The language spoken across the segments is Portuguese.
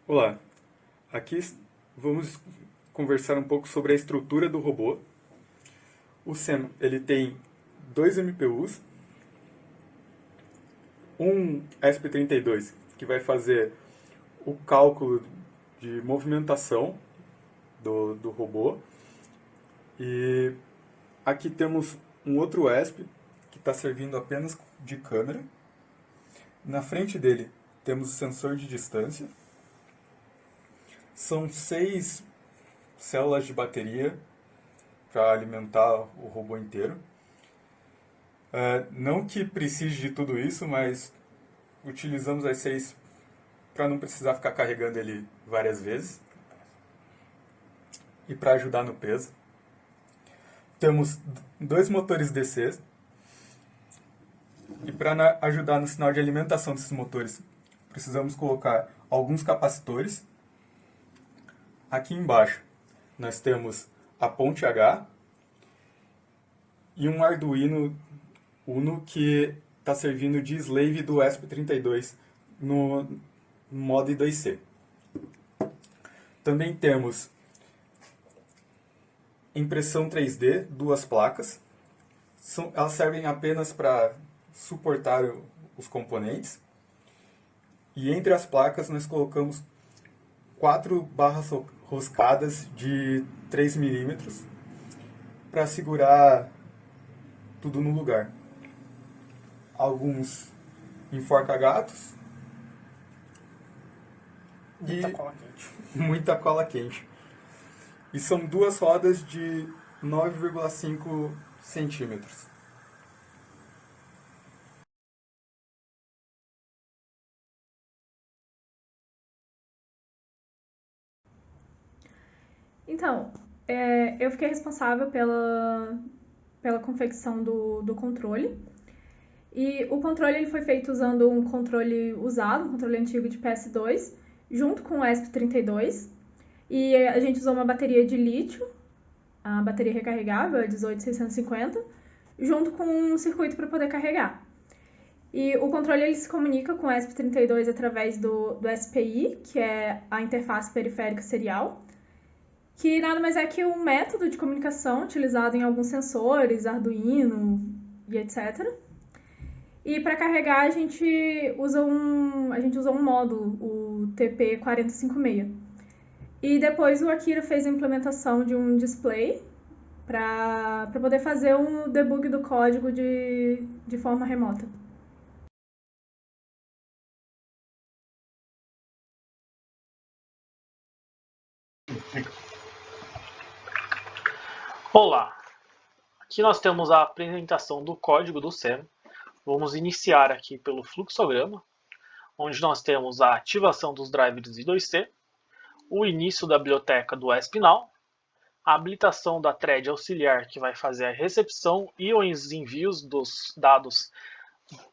Olá, aqui vamos conversar um pouco sobre a estrutura do robô. O SEM ele tem dois MPUs, um ESP32 que vai fazer o cálculo de movimentação do robô, e aqui temos um outro ESP que está servindo apenas de câmera. Na frente dele temos o sensor de distância. São 6 células de bateria para alimentar o robô inteiro. Não que precise de tudo isso, mas utilizamos as 6 para não precisar ficar carregando ele várias vezes e para ajudar no peso. Temos dois motores DC e para ajudar no sinal de alimentação desses motores precisamos colocar alguns capacitores. Aqui embaixo nós temos a ponte H e um Arduino Uno que está servindo de slave do ESP32 no modo I2C. Também temos impressão 3D, duas placas. Elas servem apenas para suportar os componentes. E entre as placas nós colocamos 4 barras roscadas de 3 milímetros para segurar tudo no lugar. Alguns enforca-gatos Muita cola quente. muita cola quente. E são duas rodas de 9,5 centímetros. Então, eu fiquei responsável pela confecção do controle. E o controle ele foi feito usando um controle usado, um controle antigo de PS2, junto com o ESP32. E a gente usou uma bateria de lítio, a bateria recarregável, a 18650, junto com um circuito para poder carregar. E o controle ele se comunica com o ESP32 através do SPI, que é a interface periférica serial, que nada mais é que um método de comunicação utilizado em alguns sensores, Arduino e etc. E para carregar a gente usa um módulo, o TP4056. E depois o Akira fez a implementação de um display para poder fazer um debug do código de forma remota. Olá, aqui nós temos a apresentação do código do SEM. Vamos iniciar aqui pelo fluxograma, onde nós temos a ativação dos drivers I2C, o início da biblioteca do ESP-NOW, a habilitação da thread auxiliar que vai fazer a recepção e os envios dos dados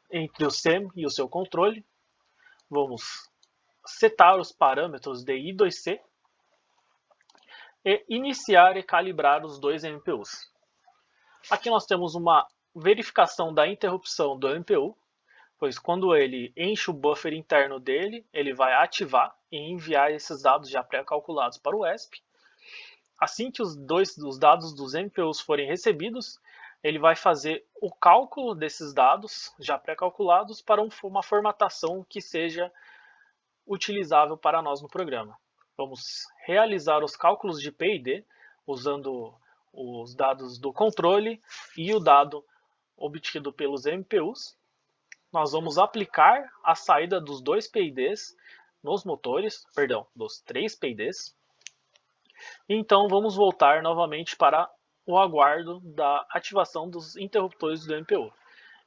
entre o SEM e o seu controle. Vamos setar os parâmetros de I2C e iniciar e calibrar os dois MPUs. Aqui nós temos uma verificação da interrupção do MPU, pois quando ele enche o buffer interno dele, ele vai ativar e enviar esses dados já pré-calculados para o ESP. Assim que os dados dos MPUs forem recebidos, ele vai fazer o cálculo desses dados já pré-calculados para uma formatação que seja utilizável para nós no programa. Vamos realizar os cálculos de P&D usando os dados do controle e o dado obtido pelos MPUs. Nós vamos aplicar a saída dos dois P&Ds nos motores, dos 3 P&Ds. Então vamos voltar novamente para o aguardo da ativação dos interruptores do MPU.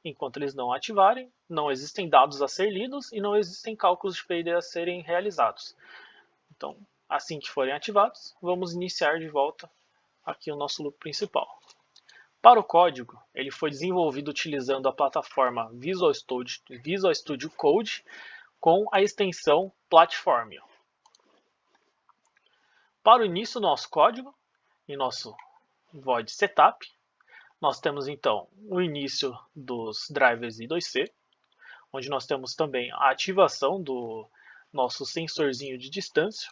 Enquanto eles não ativarem, não existem dados a ser lidos e não existem cálculos de P&D a serem realizados. Então, assim que forem ativados, vamos iniciar de volta aqui o nosso loop principal. Para o código, ele foi desenvolvido utilizando a plataforma Visual Studio Code com a extensão Platformio. Para o início do nosso código, em nosso void setup, nós temos então o início dos drivers I2C, onde nós temos também a ativação nosso sensorzinho de distância,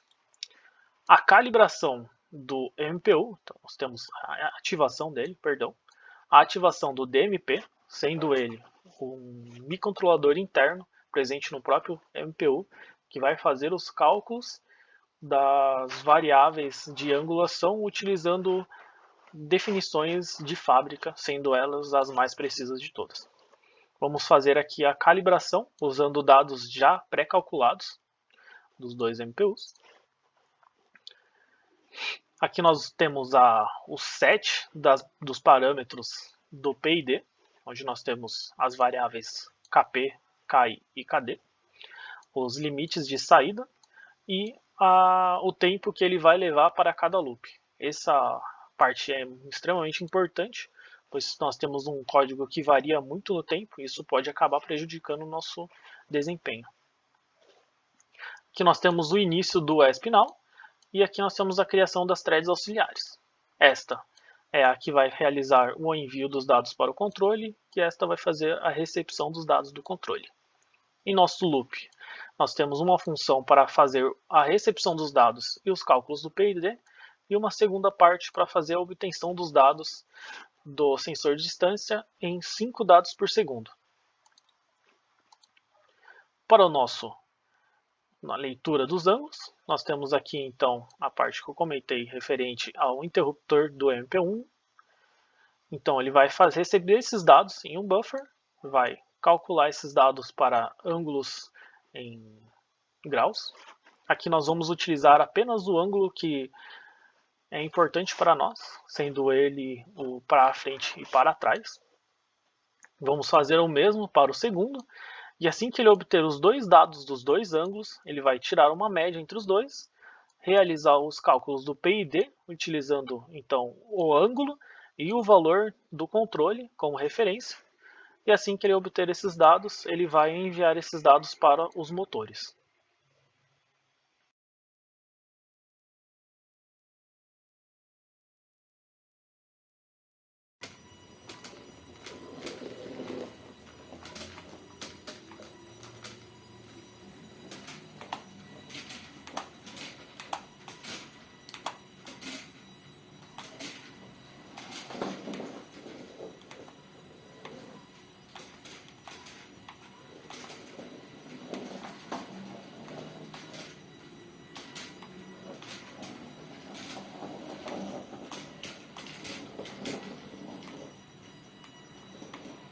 a calibração do MPU, então nós temos a ativação dele, a ativação do DMP, sendo ele um microcontrolador interno presente no próprio MPU, que vai fazer os cálculos das variáveis de angulação utilizando definições de fábrica, sendo elas as mais precisas de todas. Vamos fazer aqui a calibração usando dados já pré-calculados dos dois MPUs. Aqui nós temos o set dos parâmetros do PID, onde nós temos as variáveis KP, KI e KD, os limites de saída e o tempo que ele vai levar para cada loop. Essa parte é extremamente importante, pois nós temos um código que varia muito no tempo e isso pode acabar prejudicando o nosso desempenho. Aqui nós temos o início do ESP-NOW e aqui nós temos a criação das threads auxiliares. Esta é a que vai realizar o envio dos dados para o controle e esta vai fazer a recepção dos dados do controle. Em nosso loop, nós temos uma função para fazer a recepção dos dados e os cálculos do PID e uma segunda parte para fazer a obtenção dos dados do sensor de distância em 5 dados por segundo. Para na leitura dos ângulos, nós temos aqui então a parte que eu comentei referente ao interruptor do MP1. Então ele vai receber esses dados em um buffer, vai calcular esses dados para ângulos em graus. Aqui nós vamos utilizar apenas o ângulo que é importante para nós, sendo ele o para frente e para trás. Vamos fazer o mesmo para o segundo. E assim que ele obter os dois dados dos dois ângulos, ele vai tirar uma média entre os dois, realizar os cálculos do PID, utilizando então o ângulo e o valor do controle como referência. E assim que ele obter esses dados, ele vai enviar esses dados para os motores.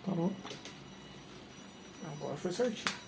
Tá bom. Agora foi certinho.